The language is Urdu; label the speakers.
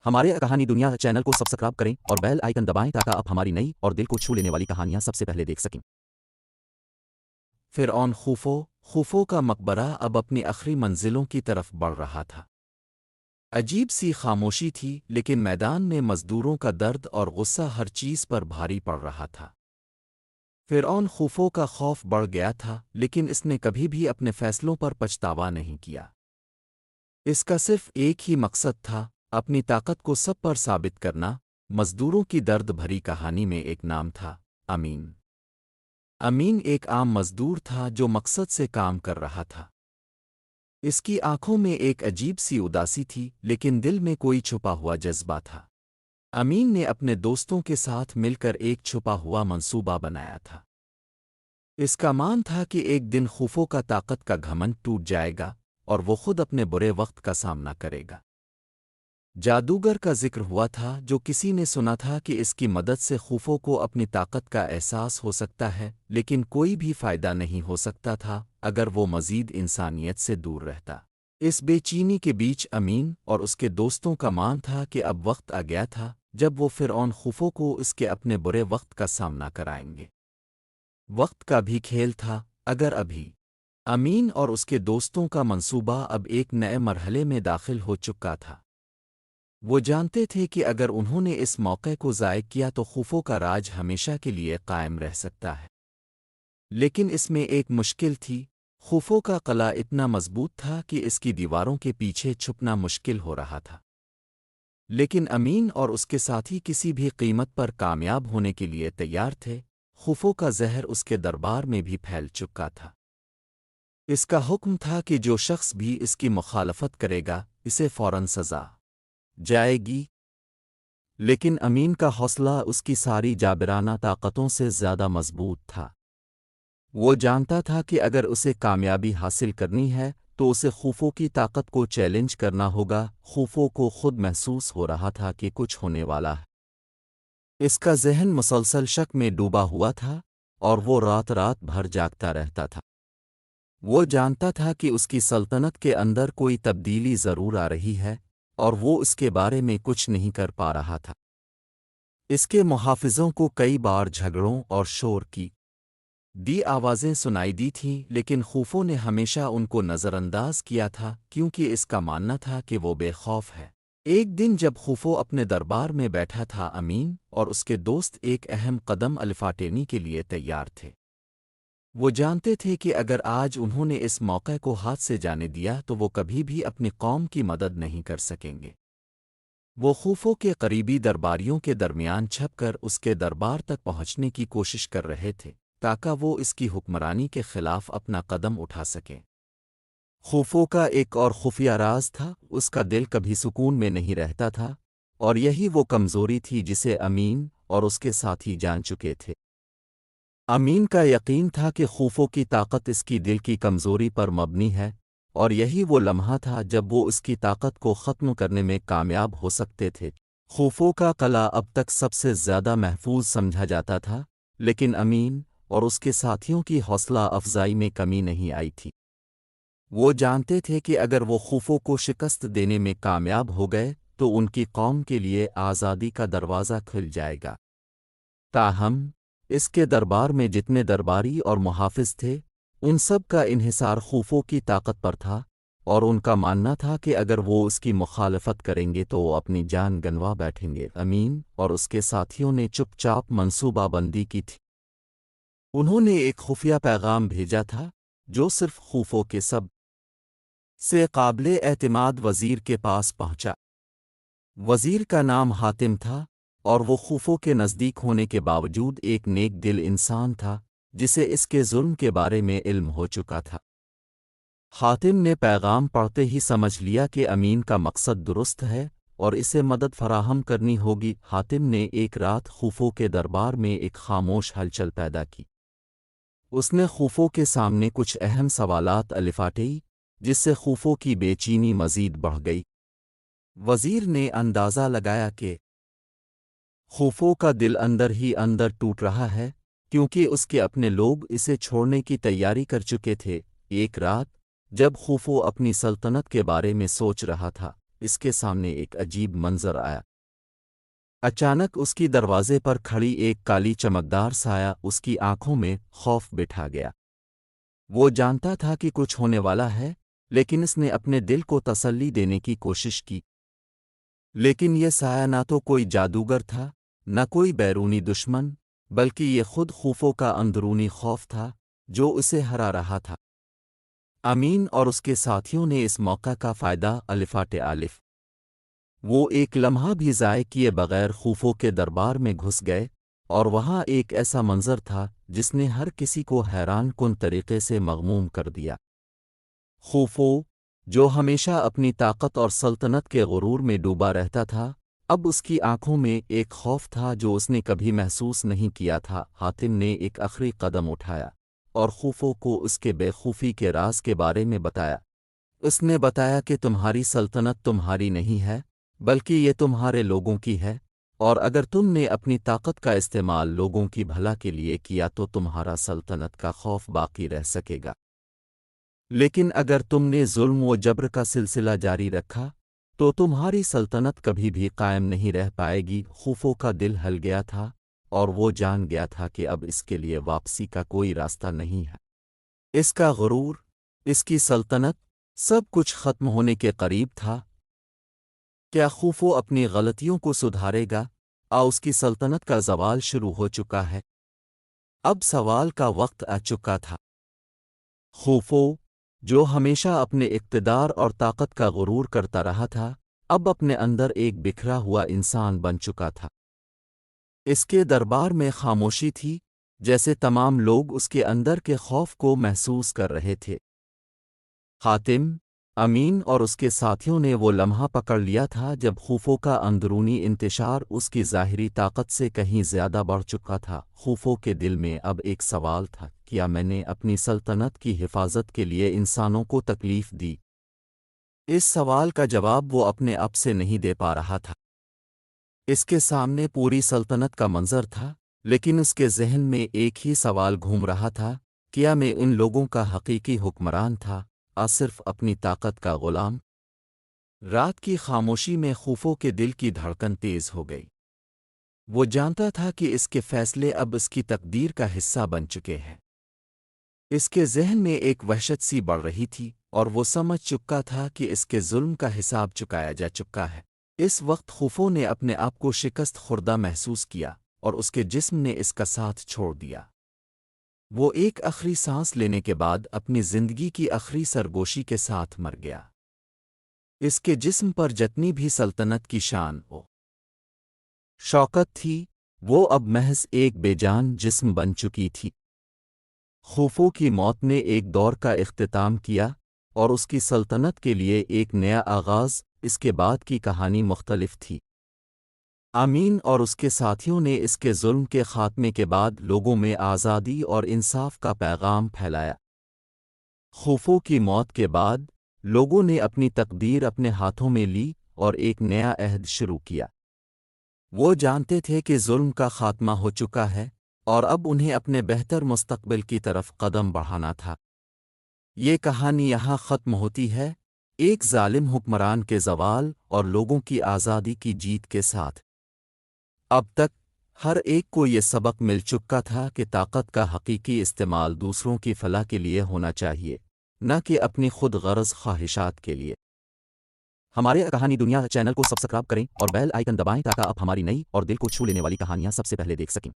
Speaker 1: ہمارے کہانی دنیا چینل کو سبسکرائب کریں اور بیل آئیکن دبائیں تاکہ آپ ہماری نئی اور دل کو چھو لینے والی کہانیاں سب سے پہلے دیکھ سکیں۔ فرعون خوفو کا مقبرہ اب اپنی آخری منزلوں کی طرف بڑھ رہا تھا۔ عجیب سی خاموشی تھی، لیکن میدان میں مزدوروں کا درد اور غصہ ہر چیز پر بھاری پڑ رہا تھا۔ فرعون خوفو کا خوف بڑھ گیا تھا، لیکن اس نے کبھی بھی اپنے فیصلوں پر پچھتاوا نہیں کیا۔ اس کا صرف ایک ہی مقصد تھا، اپنی طاقت کو سب پر ثابت کرنا۔ مزدوروں کی درد بھری کہانی میں ایک نام تھا، امین۔ امین ایک عام مزدور تھا جو مقصد سے کام کر رہا تھا۔ اس کی آنکھوں میں ایک عجیب سی اداسی تھی، لیکن دل میں کوئی چھپا ہوا جذبہ تھا۔ امین نے اپنے دوستوں کے ساتھ مل کر ایک چھپا ہوا منصوبہ بنایا تھا۔ اس کا مان تھا کہ ایک دن خوفو کا طاقت کا گھمنڈ ٹوٹ جائے گا اور وہ خود اپنے برے وقت کا سامنا کرے گا۔ جادوگر کا ذکر ہوا تھا، جو کسی نے سنا تھا کہ اس کی مدد سے خوفو کو اپنی طاقت کا احساس ہو سکتا ہے، لیکن کوئی بھی فائدہ نہیں ہو سکتا تھا اگر وہ مزید انسانیت سے دور رہتا۔ اس بے چینی کے بیچ امین اور اس کے دوستوں کا مان تھا کہ اب وقت آ گیا تھا جب وہ فرعون خوفو کو اس کے اپنے برے وقت کا سامنا کرائیں گے۔ وقت کا بھی کھیل تھا، اگر ابھی امین اور اس کے دوستوں کا منصوبہ اب ایک نئے مرحلے میں داخل ہو چکا تھا۔ وہ جانتے تھے کہ اگر انہوں نے اس موقع کو ضائع کیا تو خوفو کا راج ہمیشہ کے لیے قائم رہ سکتا ہے۔ لیکن اس میں ایک مشکل تھی، خوفو کا قلعہ اتنا مضبوط تھا کہ اس کی دیواروں کے پیچھے چھپنا مشکل ہو رہا تھا۔ لیکن امین اور اس کے ساتھی کسی بھی قیمت پر کامیاب ہونے کے لیے تیار تھے۔ خوفو کا زہر اس کے دربار میں بھی پھیل چکا تھا۔ اس کا حکم تھا کہ جو شخص بھی اس کی مخالفت کرے گا، اسے فوراً سزا جائے گی۔ لیکن امین کا حوصلہ اس کی ساری جابرانہ طاقتوں سے زیادہ مضبوط تھا۔ وہ جانتا تھا کہ اگر اسے کامیابی حاصل کرنی ہے تو اسے خوفو کی طاقت کو چیلنج کرنا ہوگا۔ خوفو کو خود محسوس ہو رہا تھا کہ کچھ ہونے والا ہے۔ اس کا ذہن مسلسل شک میں ڈوبا ہوا تھا اور وہ رات بھر جاگتا رہتا تھا۔ وہ جانتا تھا کہ اس کی سلطنت کے اندر کوئی تبدیلی ضرور آ رہی ہے، اور وہ اس کے بارے میں کچھ نہیں کر پا رہا تھا۔ اس کے محافظوں کو کئی بار جھگڑوں اور شور کی آوازیں سنائی دی تھیں، لیکن خوفو نے ہمیشہ ان کو نظر انداز کیا تھا کیونکہ اس کا ماننا تھا کہ وہ بے خوف ہے۔ ایک دن جب خوفو اپنے دربار میں بیٹھا تھا، امین اور اس کے دوست ایک اہم قدم الفاٹینے کے لیے تیار تھے۔ وہ جانتے تھے کہ اگر آج انہوں نے اس موقع کو ہاتھ سے جانے دیا تو وہ کبھی بھی اپنی قوم کی مدد نہیں کر سکیں گے۔ وہ خوفو کے قریبی درباریوں کے درمیان چھپ کر اس کے دربار تک پہنچنے کی کوشش کر رہے تھے تاکہ وہ اس کی حکمرانی کے خلاف اپنا قدم اٹھا سکیں۔ خوفو کا ایک اور خفیہ راز تھا، اس کا دل کبھی سکون میں نہیں رہتا تھا، اور یہی وہ کمزوری تھی جسے امین اور اس کے ساتھی جان چکے تھے۔ امین کا یقین تھا کہ خوفو کی طاقت اس کی دل کی کمزوری پر مبنی ہے، اور یہی وہ لمحہ تھا جب وہ اس کی طاقت کو ختم کرنے میں کامیاب ہو سکتے تھے۔ خوفو کا قلعہ اب تک سب سے زیادہ محفوظ سمجھا جاتا تھا، لیکن امین اور اس کے ساتھیوں کی حوصلہ افزائی میں کمی نہیں آئی تھی۔ وہ جانتے تھے کہ اگر وہ خوفو کو شکست دینے میں کامیاب ہو گئے تو ان کی قوم کے لیے آزادی کا دروازہ کھل جائے گا۔ تاہم اس کے دربار میں جتنے درباری اور محافظ تھے، ان سب کا انحصار خوفو کی طاقت پر تھا، اور ان کا ماننا تھا کہ اگر وہ اس کی مخالفت کریں گے تو وہ اپنی جان گنوا بیٹھیں گے۔ امین اور اس کے ساتھیوں نے چپ چاپ منصوبہ بندی کی تھی۔ انہوں نے ایک خفیہ پیغام بھیجا تھا جو صرف خوفو کے سب سے قابل اعتماد وزیر کے پاس پہنچا۔ وزیر کا نام حاتم تھا، اور وہ خوفو کے نزدیک ہونے کے باوجود ایک نیک دل انسان تھا جسے اس کے ظلم کے بارے میں علم ہو چکا تھا۔ حاتم نے پیغام پڑھتے ہی سمجھ لیا کہ امین کا مقصد درست ہے اور اسے مدد فراہم کرنی ہوگی۔ حاتم نے ایک رات خوفو کے دربار میں ایک خاموش ہلچل پیدا کی۔ اس نے خوفو کے سامنے کچھ اہم سوالات الفاٹی، جس سے خوفو کی بے چینی مزید بڑھ گئی۔ وزیر نے اندازہ لگایا کہ خوفو کا دل اندر ہی اندر ٹوٹ رہا ہے، کیونکہ اس کے اپنے لوگ اسے چھوڑنے کی تیاری کر چکے تھے۔ ایک رات جب خوفو اپنی سلطنت کے بارے میں سوچ رہا تھا، اس کے سامنے ایک عجیب منظر آیا۔ اچانک اس کی دروازے پر کھڑی ایک کالی چمکدار سایہ اس کی آنکھوں میں خوف بٹھا گیا۔ وہ جانتا تھا کہ کچھ ہونے والا ہے، لیکن اس نے اپنے دل کو تسلی دینے کی کوشش کی۔ لیکن یہ سایہ نہ تو کوئی جادوگر تھا، نہ کوئی بیرونی دشمن، بلکہ یہ خود خوفو کا اندرونی خوف تھا جو اسے ہرا رہا تھا۔ امین اور اس کے ساتھیوں نے اس موقع کا فائدہ الفاٹ الف۔ وہ ایک لمحہ بھی ضائع کیے بغیر خوفو کے دربار میں گھس گئے، اور وہاں ایک ایسا منظر تھا جس نے ہر کسی کو حیران کن طریقے سے مغموم کر دیا۔ خوفو، جو ہمیشہ اپنی طاقت اور سلطنت کے غرور میں ڈوبا رہتا تھا، اب اس کی آنکھوں میں ایک خوف تھا جو اس نے کبھی محسوس نہیں کیا تھا۔ حاتم نے ایک آخری قدم اٹھایا اور خوفو کو اس کے بے خوفی کے راز کے بارے میں بتایا۔ اس نے بتایا کہ تمہاری سلطنت تمہاری نہیں ہے، بلکہ یہ تمہارے لوگوں کی ہے، اور اگر تم نے اپنی طاقت کا استعمال لوگوں کی بھلا کے لیے کیا تو تمہارا سلطنت کا خوف باقی رہ سکے گا، لیکن اگر تم نے ظلم و جبر کا سلسلہ جاری رکھا تو تمہاری سلطنت کبھی بھی قائم نہیں رہ پائے گی۔ خوفو کا دل ہل گیا تھا اور وہ جان گیا تھا کہ اب اس کے لیے واپسی کا کوئی راستہ نہیں ہے۔ اس کا غرور، اس کی سلطنت، سب کچھ ختم ہونے کے قریب تھا۔ کیا خوفو اپنی غلطیوں کو سدھارے گا؟ اس کی سلطنت کا زوال شروع ہو چکا ہے۔ اب سوال کا وقت آ چکا تھا۔ خوفو، جو ہمیشہ اپنے اقتدار اور طاقت کا غرور کرتا رہا تھا، اب اپنے اندر ایک بکھرا ہوا انسان بن چکا تھا۔ اس کے دربار میں خاموشی تھی، جیسے تمام لوگ اس کے اندر کے خوف کو محسوس کر رہے تھے۔ حاتم، امین اور اس کے ساتھیوں نے وہ لمحہ پکڑ لیا تھا جب خوفو کا اندرونی انتشار اس کی ظاہری طاقت سے کہیں زیادہ بڑھ چکا تھا۔ خوفو کے دل میں اب ایک سوال تھا، کیا میں نے اپنی سلطنت کی حفاظت کے لیے انسانوں کو تکلیف دی؟ اس سوال کا جواب وہ اپنے آپ سے نہیں دے پا رہا تھا۔ اس کے سامنے پوری سلطنت کا منظر تھا، لیکن اس کے ذہن میں ایک ہی سوال گھوم رہا تھا، کیا میں ان لوگوں کا حقیقی حکمران تھا، صرف اپنی طاقت کا غلام؟ رات کی خاموشی میں خوفو کے دل کی دھڑکن تیز ہو گئی۔ وہ جانتا تھا کہ اس کے فیصلے اب اس کی تقدیر کا حصہ بن چکے ہیں۔ اس کے ذہن میں ایک وحشت سی بڑھ رہی تھی، اور وہ سمجھ چکا تھا کہ اس کے ظلم کا حساب چکایا جا چکا ہے۔ اس وقت خوفو نے اپنے آپ کو شکست خوردہ محسوس کیا، اور اس کے جسم نے اس کا ساتھ چھوڑ دیا۔ وہ ایک آخری سانس لینے کے بعد اپنی زندگی کی آخری سرگوشی کے ساتھ مر گیا۔ اس کے جسم پر جتنی بھی سلطنت کی شان و شوکت تھی، وہ اب محض ایک بے جان جسم بن چکی تھی۔ خوفو کی موت نے ایک دور کا اختتام کیا، اور اس کی سلطنت کے لیے ایک نیا آغاز۔ اس کے بعد کی کہانی مختلف تھی۔ امین اور اس کے ساتھیوں نے اس کے ظلم کے خاتمے کے بعد لوگوں میں آزادی اور انصاف کا پیغام پھیلایا۔ خوفو کی موت کے بعد لوگوں نے اپنی تقدیر اپنے ہاتھوں میں لی اور ایک نیا عہد شروع کیا۔ وہ جانتے تھے کہ ظلم کا خاتمہ ہو چکا ہے، اور اب انہیں اپنے بہتر مستقبل کی طرف قدم بڑھانا تھا۔ یہ کہانی یہاں ختم ہوتی ہے، ایک ظالم حکمران کے زوال اور لوگوں کی آزادی کی جیت کے ساتھ۔ اب تک ہر ایک کو یہ سبق مل چکا تھا کہ طاقت کا حقیقی استعمال دوسروں کی فلاح کے لیے ہونا چاہیے، نہ کہ اپنی خود غرض خواہشات کے لیے۔ ہمارے کہانی دنیا چینل کو سبسکرائب کریں اور بیل آئیکن دبائیں تاکہ آپ ہماری نئی اور دل کو چھو لینے والی کہانیاں سب سے پہلے دیکھ سکیں۔